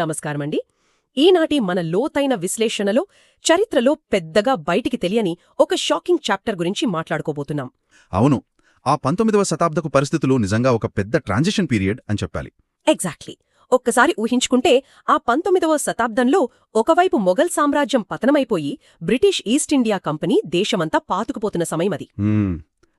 నమస్కారమండి. ఈనాటి మన లోతైన విశ్లేషణలో చరిత్రలో పెద్దగా బయటికి తెలియని ఒక షాకింగ్ చాప్టర్ గురించి మాట్లాడుకోబోతున్నాం. అవును, ఆ 19వ శతాబ్దపు పరిస్థితులు నిజంగా ఒక పెద్ద ట్రాన్సిషన్ పీరియడ్ అని చెప్పాలి. ఎగ్జాక్ట్లీ. ఒక్కసారి ఊహించుకుంటే ఆ 19వ శతాబ్దంలో ఒకవైపు మొఘల్ సామ్రాజ్యం పతనమైపోయి బ్రిటిష్ ఈస్ట్ ఇండియా కంపెనీ దేశమంతా పాతుకుపోతున్న సమయమది.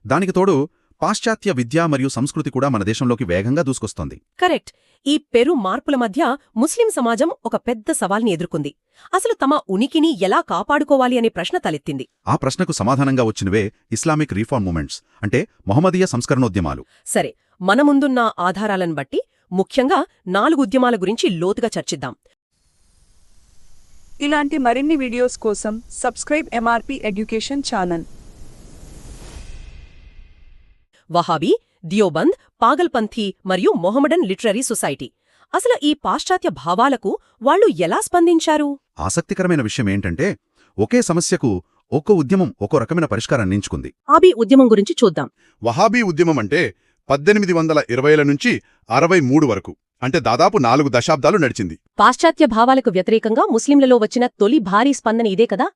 దానికి తోడు పాశ్చాత్య విద్య మరియు సంస్కృతి కూడా మన దేశంలోకి వేగంగా దూసుకొస్తోంది. కరెక్ట్. ఈ పెరు మార్పుల మధ్య ముస్లిం సమాజం ఒక పెద్ద సవాల్ని ఎదుర్కొంది. అసలు తమ ఉనికిని ఎలా కాపాడుకోవాలి అనే ప్రశ్న తలెత్తింది. ఆ ప్రశ్నకు సమాధానంగా వచ్చినవే ఇస్లామిక్ రీఫార్మ్ మూమెంట్స్, అంటే మొహమ్మదీయ సంస్కరణోద్యమాలు. సరే, మన ముందున్న ఆధారాలను బట్టి ముఖ్యంగా 4 ఉద్యమాల గురించి లోతుగా చర్చిద్దాం. ఇలాంటి మరిన్ని వీడియోస్ కోసం subscribe MRP education channel. Wahabi, Deoband, Pagalpanthi మరియు మొహమ్మడన్ లిటరరీ సొసైటీ. అసలు ఈ పాశ్చాత్య భావాలకు వాళ్లు ఎలా స్పందించారు? ఆసక్తికరమైన విషయమేంటంటే, ఒకే సమస్యకు ఒక్కో ఉద్యమం ఒక్కో రకమైన పరిష్కారాన్ని ఎంచుకుంది. వహాబీ ఉద్యమం గురించి చూద్దాం. వహాబీ ఉద్యమం అంటే 1820ల నుంచి 63 వరకు, అంటే దాదాపు 4 దశాబ్దాలు నడిచింది. పాశ్చాత్య భావాలకు వ్యతిరేకంగా ముస్లింలలో వచ్చిన తొలి భారీ స్పందన ఇదే కదా.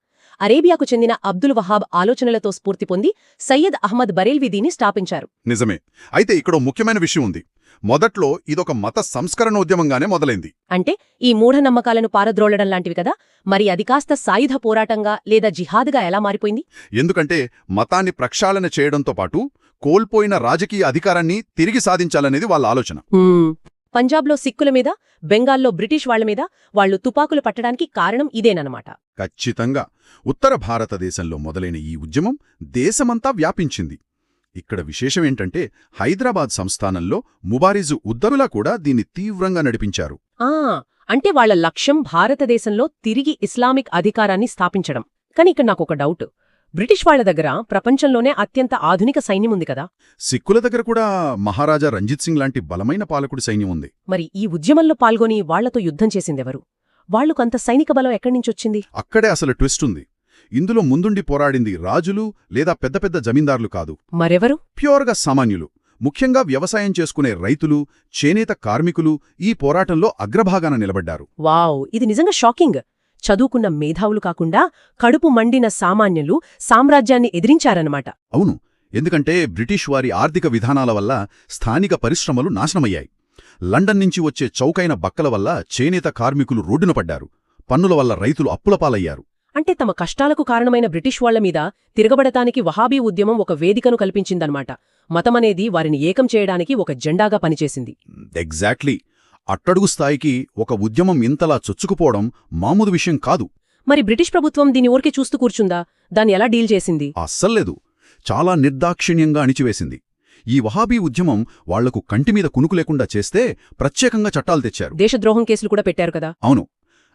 అరేబియాకు చెందిన అబ్దుల్ వహాబ్ ఆలోచనలతో స్ఫూర్తి పొంది సయ్యద్ అహ్మద్ బరేల్వి దీన్ని స్థాపించారు. నిజమే. అయితే ఇక్కడ ముఖ్యమైన విషయం ఉంది. మొదట్లో ఇదొక మత సంస్కరణోద్యమంగానే మొదలైంది. అంటే ఈ మూఢనమ్మకాలను పారద్రోలడం లాంటివి కదా. మరి అది కాస్త సాయుధ పోరాటంగా లేదా జిహాద్గా ఎలా మారిపోయింది? ఎందుకంటే మతాన్ని ప్రక్షాళన చేయడంతో పాటు కోల్పోయిన రాజకీయ అధికారాన్ని తిరిగి సాధించాలనేది వాళ్ళ ఆలోచన. పంజాబ్లో సిక్కుల మీద, బెంగాల్లో బ్రిటిష్ వాళ్ల మీద వాళ్లు తుపాకులు పట్టడానికి కారణం ఇదేనన్నమాట. ఖచ్చితంగా. ఉత్తర భారతదేశంలో మొదలైన ఈ ఉద్యమం దేశమంతా వ్యాపించింది. ఇక్కడ విశేషమేంటంటే, హైదరాబాద్ సంస్థానంలో ముబారిజు ఉద్దరులా కూడా దీన్ని తీవ్రంగా నడిపించారు. అంటే వాళ్ల లక్ష్యం భారతదేశంలో తిరిగి ఇస్లామిక్ అధికారాన్ని స్థాపించడం. కానీ ఇక్కడ నాకొక డౌట్. బ్రిటిష్ వాళ్ల దగ్గర ప్రపంచంలోనే అత్యంత ఆధునిక సైన్యముంది కదా. సిక్కుల దగ్గర కూడా మహారాజా రంజిత్ సింగ్ లాంటి బలమైన పాలకుడి సైన్యం ఉంది. మరి ఈ ఉద్యమంలో పాల్గొని వాళ్లతో యుద్ధం చేసిందెవరు? వాళ్లకంత సైనిక బలం ఎక్కడ్నించొచ్చింది? అక్కడే అసలు ట్విస్ట్ ఉంది. ఇందులో ముందుండి పోరాడింది రాజులు లేదా పెద్ద పెద్ద జమీందార్లు కాదు. మరెవరు? ప్యూర్గా సామాన్యులు. ముఖ్యంగా వ్యవసాయం చేసుకునే రైతులు, చేనేత కార్మికులు ఈ పోరాటంలో అగ్రభాగాన నిలబడ్డారు. వావ్, ఇది నిజంగా షాకింగ్. చదువుకున్న మేధావులు కాకుండా కడుపు మండిన సామాన్యులు సామ్రాజ్యాన్ని ఎదిరించారన్నమాట. అవును, ఎందుకంటే బ్రిటిష్ వారి ఆర్థిక విధానాల వల్ల స్థానిక పరిశ్రమలు నాశనమయ్యాయి. లండన్ నుంచి వచ్చే చౌకైన బక్కల వల్ల చేనేత కార్మికులు రోడ్డున పడ్డారు. పన్నుల వల్ల రైతులు అప్పులపాలయ్యారు. అంటే తమ కష్టాలకు కారణమైన బ్రిటిష్ వాళ్ల మీద తిరగబడటానికి వహాబీ ఉద్యమం ఒక వేదికను కల్పించిందన్నమాట. మతమనేది వారిని ఏకం చేయడానికి ఒక జెండాగా పనిచేసింది. ఎగ్జాక్ట్లీ. అట్టడుగు స్థాయికి ఒక ఉద్యమం ఇంతలా చొచ్చుకుపోవడం మామూలు విషయం కాదు. మరి బ్రిటిష్ ప్రభుత్వం దీని ఊరికే చూస్తూ కూర్చుందా? దాన్ని ఎలా డీల్ చేసింది? అస్సల్లేదు. చాలా నిర్దాక్షిణ్యంగా అణిచివేసింది. ఈ వహాబీ ఉద్యమం వాళ్లకు కంటిమీద కునుకు లేకుండా చేస్తే ప్రత్యేకంగా చట్టాలు తెచ్చారు. దేశద్రోహం కేసులు కూడా పెట్టారు కదా. అవును,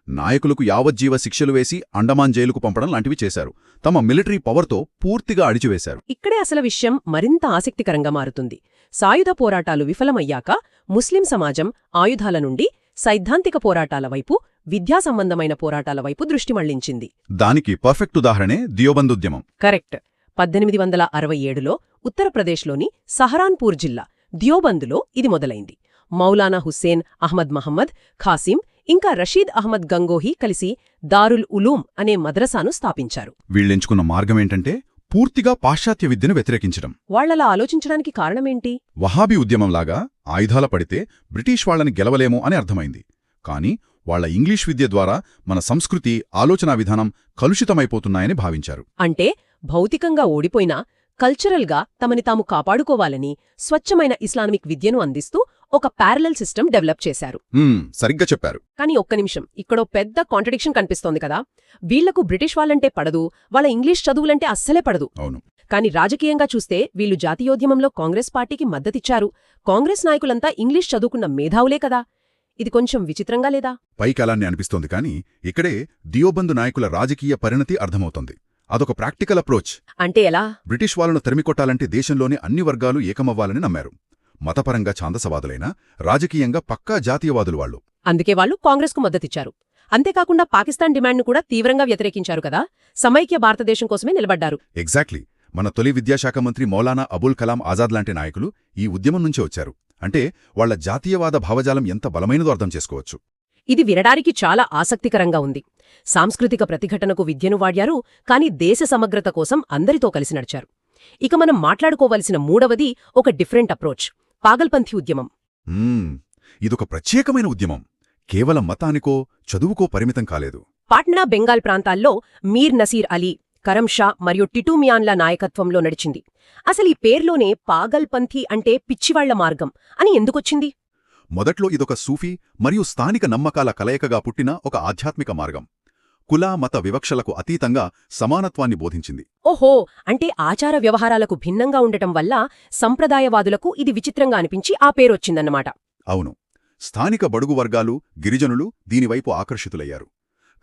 నాయకులకు యావజ్జీవ శిక్షలు వేసి అండమాన్ జైలుకు పంపడం లాంటివి చేశారు. తమ మిలిటరీ పవర్తో పూర్తిగా అణిచివేశారు. ఇక్కడే అసలు విషయం మరింత ఆసక్తికరంగా మారుతుంది. సాయుధ పోరాటాలు విఫలమయ్యాక ముస్లిం సమాజం ఆయుధాల నుండి సైద్ధాంతిక పోరాటాల వైపు, విద్యా సంబంధమైన పోరాటాల వైపు దృష్టి మళ్లించింది. దానికి పర్ఫెక్ట్ ఉదాహరణే దియోబంద్ ఉద్యమం. కరెక్ట్. 1867లో ఉత్తరప్రదేశ్లోని సహరాన్పూర్ జిల్లా దియోబందులో ఇది మొదలైంది. మౌలానా హుస్సేన్ అహ్మద్ మహమ్మద్, ఖాసిం ఇంకా రషీద్ అహ్మద్ గంగోహీ కలిసి దారుల్ ఉలూం అనే మద్రసాను స్థాపించారు. వీళ్ళెంచుకున్న మార్గమేంటంటే పూర్తిగా పాశ్చాత్య విద్యను వ్యతిరేకించడం. వాళ్లలా ఆలోచించడానికి కారణమేంటి? వహాబీ ఉద్యమంలాగా ఆయుధాల పడితే బ్రిటిష్ వాళ్లని గెలవలేము అని అర్థమైంది. కాని వాళ్ల ఇంగ్లీష్ విద్య ద్వారా మన సంస్కృతి, ఆలోచనా విధానం కలుషితమైపోతున్నాయని భావించారు. అంటే భౌతికంగా ఓడిపోయినా కల్చరల్గా తమని తాము కాపాడుకోవాలని స్వచ్ఛమైన ఇస్లామిక్ విద్యను అందిస్తూ ఒక ప్యారలల్ సిస్టమ్ డెవలప్ చేశారు. సరిగ్గా చెప్పారు. కానీ ఒక్క నిమిషం, ఇక్కడో పెద్ద కాంట్రడిక్షన్ కనిపిస్తోంది కదా. వీళ్లకు బ్రిటిష్ వాళ్ళంటే పడదు, వాళ్ళ ఇంగ్లీష్ చదువులంటే అస్సలే పడదు. అవును. కానీ రాజకీయంగా చూస్తే వీళ్లు జాతీయోద్యమంలో కాంగ్రెస్ పార్టీకి మద్దతిచ్చారు. కాంగ్రెస్ నాయకులంతా ఇంగ్లీష్ చదువుకున్న మేధావులే కదా. ఇది కొంచెం విచిత్రంగా లేదా? పైకాలాన్ని అనిపిస్తోంది. కానీ ఇక్కడే దియోబంద్ నాయకుల రాజకీయ పరిణతి అర్థమవుతోంది. అదొక ప్రాక్టికల్ అప్రోచ్. అంటే ఎలా? బ్రిటిష్ వాళ్లను తరిమికొట్టాలంటే దేశంలోని అన్ని వర్గాలు ఏకమవ్వాలని నమ్మారు. మతపరంగా ఛాందసవాదులైనా రాజకీయంగా పక్కా జాతీయవాదులు వాళ్లు. అందుకే వాళ్లు కాంగ్రెస్కు మద్దతిచ్చారు. అంతేకాకుండా పాకిస్తాన్ డిమాండ్ను కూడా తీవ్రంగా వ్యతిరేకించారు కదా. సమైక్య భారతదేశం కోసమే నిలబడ్డారు. ఎగ్జాక్ట్లీ. మన తొలి విద్యాశాఖ మంత్రి మౌలానా అబుల్ కలాం ఆజాద్ లాంటి నాయకులు ఈ ఉద్యమం నుంచే వచ్చారు. అంటే వాళ్ల జాతీయవాద భావజాలం ఎంత బలమైనదో అర్థం చేసుకోవచ్చు. ఇది వినడానికి చాలా ఆసక్తికరంగా ఉంది. సాంస్కృతిక ప్రతిఘటనకు విద్యను వాడ్యారు, కాని దేశ సమగ్రత కోసం అందరితో కలిసి నడిచారు. ఇక మనం మాట్లాడుకోవలసిన మూడవది ఒక డిఫరెంట్ అప్రోచ్, పాగల్పంథీ ఉద్యమం. ఇదొక ప్రత్యేకమైన ఉద్యమం. కేవలం మతానికో చదువుకో పరిమితం కాలేదు. పాట్నా బెంగాల్ ప్రాంతాల్లో మీర్ నసీర్ అలీ, కరమ్ షా మరియు టిటూ మియాన్ల నాయకత్వంలో నడిచింది. అసలీ పేర్లోనే పాగల్పంథీ అంటే పిచ్చివాళ్ల మార్గం అని ఎందుకొచ్చింది? మొదట్లో ఇదొక సూఫీ మరియు స్థానిక నమ్మకాల కలయికగా పుట్టిన ఒక ఆధ్యాత్మిక మార్గం. కుల మత వివక్షలకు అతీతంగా సమానత్వాన్ని బోధించింది. ఓహో, అంటే ఆచార వ్యవహారాలకు భిన్నంగా ఉండటం వల్ల సంప్రదాయవాదులకు ఇది విచిత్రంగా అనిపించి ఆ పేరొచ్చిందన్నమాట. అవును, స్థానిక బడుగు వర్గాలు, గిరిజనులు దీనివైపు ఆకర్షితులయ్యారు.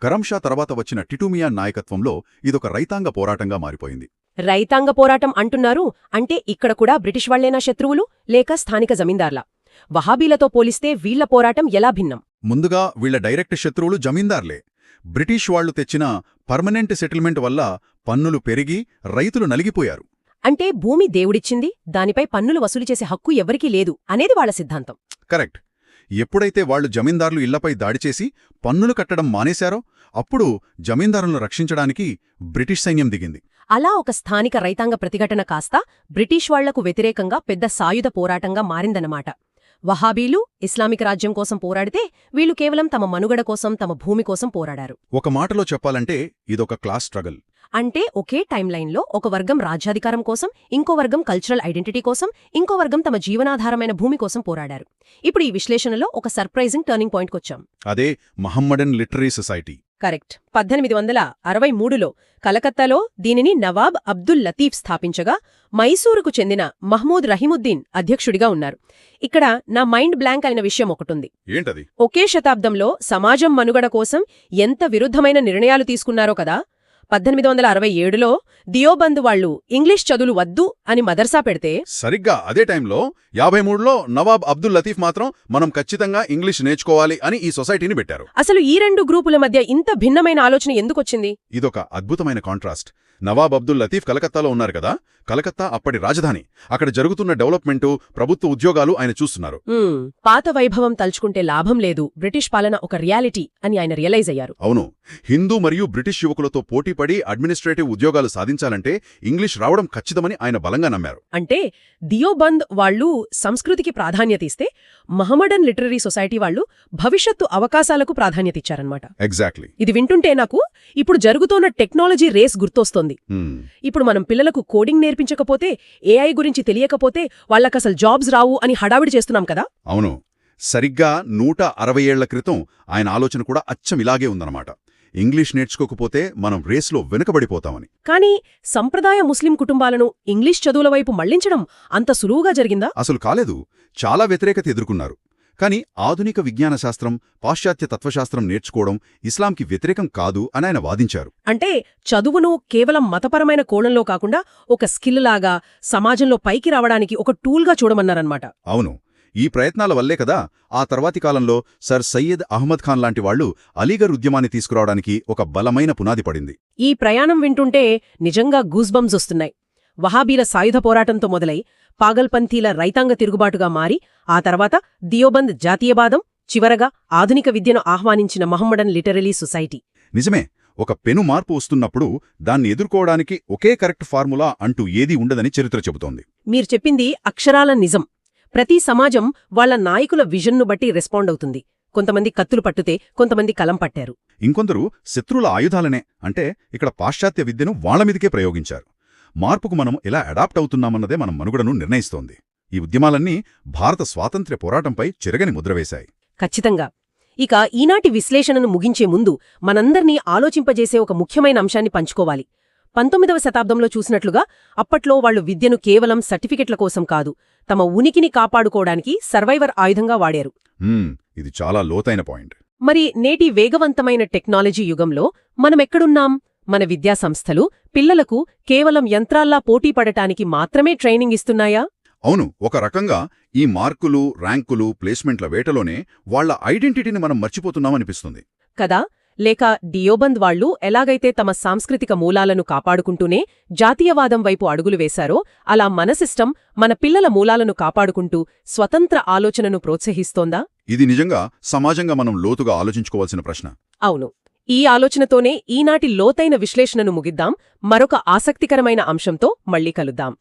కరంషా తర్వాత వచ్చిన టిటూమియాన్ నాయకత్వంలో ఇదొక రైతాంగ పోరాటంగా మారిపోయింది. రైతాంగ పోరాటం అంటున్నారు అంటే ఇక్కడ కూడా బ్రిటిష్ వాళ్లేనా శత్రువులు, లేక స్థానిక జమీందార్లా? వహాబీలతో పోలిస్తే వీళ్ల పోరాటం ఎలా భిన్నం? ముందుగా వీళ్ల డైరెక్ట్ శత్రువులు జమీందార్లే. బ్రిటిష్ వాళ్లు తెచ్చిన పర్మనెంట్ సెటిల్మెంట్ వల్ల పన్నులు పెరిగి రైతులు నలిగిపోయారు. అంటే భూమి దేవుడిచ్చింది, దానిపై పన్నులు వసూలు చేసే హక్కు ఎవరికీ లేదు అనేది వాళ్ల సిద్ధాంతం. కరెక్ట్. ఎప్పుడైతే వాళ్లు జమీందార్లు ఇళ్లపై దాడిచేసి పన్నులు కట్టడం మానేశారో అప్పుడు జమీందారులను రక్షించడానికి బ్రిటిష్ సైన్యం దిగింది. అలా ఒక స్థానిక రైతాంగ ప్రతిఘటన కాస్త బ్రిటిష్ వాళ్లకు వ్యతిరేకంగా పెద్ద సాయుధ పోరాటంగా మారిందన్నమాట. వహాబీలు ఇస్లామిక్ రాజ్యం కోసం పోరాడితే వీళ్లు కేవలం తమ మనుగడ కోసం, తమ భూమి కోసం పోరాడారు. ఒక మాటలో చెప్పాలంటే ఇదొక క్లాస్ స్ట్రగల్. అంటే ఒకే టైంలైన్లో ఒక వర్గం రాజ్యాధికారం కోసం, ఇంకో వర్గం కల్చరల్ ఐడెంటిటీ కోసం, ఇంకో వర్గం తమ జీవనాధారమైన భూమి కోసం పోరాడారు. ఇప్పుడు ఈ విశ్లేషణలో ఒక సర్ప్రైజింగ్ టర్నింగ్ పాయింట్కొచ్చాం. అదే మహమ్మడన్ లిటరీ సొసైటీ. కరెక్ట్. 1863లో కలకత్తాలో దీనిని నవాబ్ అబ్దుల్ లతీఫ్ స్థాపించగా మైసూరుకు చెందిన మహ్మూద్ రహీముద్దీన్ అధ్యక్షుడిగా ఉన్నారు. ఇక్కడ నా మైండ్ బ్లాంక్ అయిన విషయం ఒకటుంది. ఏంటది? ఒకే శతాబ్దంలో సమాజం మనుగడ కోసం ఎంత విరుద్ధమైన నిర్ణయాలు తీసుకున్నారో కదా. 1867లో దియోబంద్ వాళ్లు ఇంగ్లీష్ చదువులు వద్దు అని మదర్సా పెడితే, సరిగ్గా అదే టైంలో 53లో నవాబ్ అబ్దుల్ లతీఫ్ మాత్రం మనం ఖచ్చితంగా ఇంగ్లీష్ నేర్చుకోవాలి అని ఈ సొసైటీని పెట్టారు. అసలు ఈ రెండు గ్రూపుల మధ్య ఇంత భిన్నమైన ఆలోచన ఎందుకొచ్చింది? ఇదొక అద్భుతమైన కాంట్రాస్ట్. నవాబ్ అబ్దుల్ లతీఫ్ కలకత్తాలో ఉన్నారు కదా, కలకత్తా అప్పటి రాజధాని. అక్కడ జరుగుతున్న డెవలప్మెంటు, ప్రభుత్వ ఉద్యోగాలు ఆయన చూస్తున్నారు. పాత వైభవం తలుచుకుంటే లాభం లేదు, బ్రిటిష్ పాలన ఒక రియాలిటీ అని ఆయన రియలైజ్ అయ్యారు. అవును, హిందూ మరియు బ్రిటిష్ యువకులతో పోటీపడి అడ్మినిస్ట్రేటివ్ ఉద్యోగాలు సాధించాలంటే ఇంగ్లీష్ రావడం ఖచ్చితమని ఆయన బలంగా నమ్మారు. అంటే దియోబంద్ వాళ్లు సంస్కృతికి ప్రాధాన్యత ఇస్తే, మహమ్మడన్ లిటరరీ సొసైటీ వాళ్లు భవిష్యత్తు అవకాశాలకు ప్రాధాన్యతిచ్చారన్నమాట. ఎగ్జాక్ట్లీ. ఇది వింటుంటే నాకు ఇప్పుడు జరుగుతోన్న టెక్నాలజీ రేస్ గుర్తొస్తోంది. ఇప్పుడు మనం పిల్లలకు కోడింగ్ నేర్పించకపోతే, ఏఐ గురించి తెలియకపోతే వాళ్లకసలు జాబ్స్ రావు అని హడావిడి చేస్తున్నాం కదా. అవును, సరిగ్గా 160 ఏళ్ల క్రితం ఆయన ఆలోచన కూడా అచ్చం ఇలాగే ఉందన్నమాట. ఇంగ్లీష్ నేర్చుకోకపోతే మనం రేస్లో వెనుకబడిపోతామని. కానీ సంప్రదాయ ముస్లిం కుటుంబాలను ఇంగ్లీష్ చదువుల వైపు మళ్లించడం అంత సులువుగా జరిగిందా? అసలు కాలేదు. చాలా వ్యతిరేకత ఎదుర్కొన్నారు. కాని ఆధునిక విజ్ఞాన శాస్త్రం, పాశ్చాత్య తత్వశాస్త్రం నేర్చుకోవడం ఇస్లాంకి వ్యతిరేకం కాదు అని ఆయన వాదించారు. అంటే చదువును కేవలం మతపరమైన కోణంలో కాకుండా ఒక స్కిల్ లాగా సమాజంలో పైకి రావడానికి ఒక టూల్గా చూడమన్నారన్నమాట. అవును, ఈ ప్రయత్నాల వల్లే కదా ఆ తర్వాతి కాలంలో సర్ సయ్యద్ అహ్మద్ ఖాన్ లాంటి వాళ్లు అలీగర్ ఉద్యమాన్ని తీసుకురావడానికి ఒక బలమైన పునాది పడింది. ఈ ప్రయాణం వింటుంటే నిజంగా గూస్బంప్స్ వస్తున్నాయి. వహాబీల సాయుధ పోరాటంతో మొదలై పాగల్పంథీల రైతాంగ తిరుగుబాటుగా మారి, ఆ తర్వాత దియోబంద్ జాతీయవాదం, చివరగా ఆధునిక విద్యను ఆహ్వానించిన మహమ్మడన్ లిటరరీ సొసైటీ. నిజమే, ఒక పెను మార్పు వస్తున్నప్పుడు దాన్ని ఎదుర్కోవడానికి ఒకే కరెక్ట్ ఫార్ములా అంటూ ఏదీ ఉండదని చరిత్ర చెబుతోంది. మీరు చెప్పింది అక్షరాల నిజం. ప్రతి సమాజం వాళ్ల నాయకుల విజన్ను బట్టి రెస్పాండ్ అవుతుంది. కొంతమంది కత్తులు పట్టుతే, కొంతమంది కలం పట్టారు. ఇంకొందరు శత్రుల ఆయుధాలనే, అంటే ఇక్కడ పాశ్చాత్య విద్యను వాళ్లమీదికే ప్రయోగించారు. మార్పుకు మనం ఎలా అడాప్ట్ అవుతున్నామన్నదే మన మనుగడను నిర్ణయిస్తోంది. ఈ ఉద్యమాలన్నీ భారత స్వాతంత్ర్య పోరాటంపై చెరగని ముద్రవేశాయి. ఖచ్చితంగా. ఇక ఈనాటి విశ్లేషణను ముగించే ముందు మనందర్నీ ఆలోచింపజేసే ఒక ముఖ్యమైన అంశాన్ని పంచుకోవాలి. 19వ శతాబ్దంలో చూసినట్లుగా అప్పట్లో వాళ్లు విద్యను కేవలం సర్టిఫికెట్ల కోసం కాదు, తమ ఉనికిని కాపాడుకోవడానికి సర్వైవర్ ఆయుధంగా వాడారు. ఇది చాలా లోతైన పాయింట్. మరి నేటి వేగవంతమైన టెక్నాలజీ యుగంలో మనమెక్కడున్నాం? మన విద్యాసంస్థలు పిల్లలకు కేవలం యంత్రాల్లా పోటీపడటానికి మాత్రమే ట్రైనింగ్ ఇస్తున్నాయా? అవును, ఒక రకంగా ఈ మార్కులు, ర్యాంకులు, ప్లేస్మెంట్ల వేటలోనే వాళ్ల ఐడెంటిటీని మనం మర్చిపోతున్నామనిపిస్తుంది కదా. లేక డియోబంద్ వాళ్లు ఎలాగైతే తమ సాంస్కృతిక మూలాలను కాపాడుకుంటూనే జాతీయవాదం వైపు అడుగులు వేశారో అలా మన సిస్టం మన పిల్లల మూలాలను కాపాడుకుంటూ స్వతంత్ర ఆలోచనను ప్రోత్సహిస్తోందా? ఇది నిజంగా సమాజంగా మనం లోతుగా ఆలోచించుకోవాల్సిన ప్రశ్న. అవును. ఈ ఆలోచనతోనే ఈనాటి లోతైన విశ్లేషణను ముగిద్దాం. మరొక ఆసక్తికరమైన అంశంతో మళ్ళీ కలుద్దాం.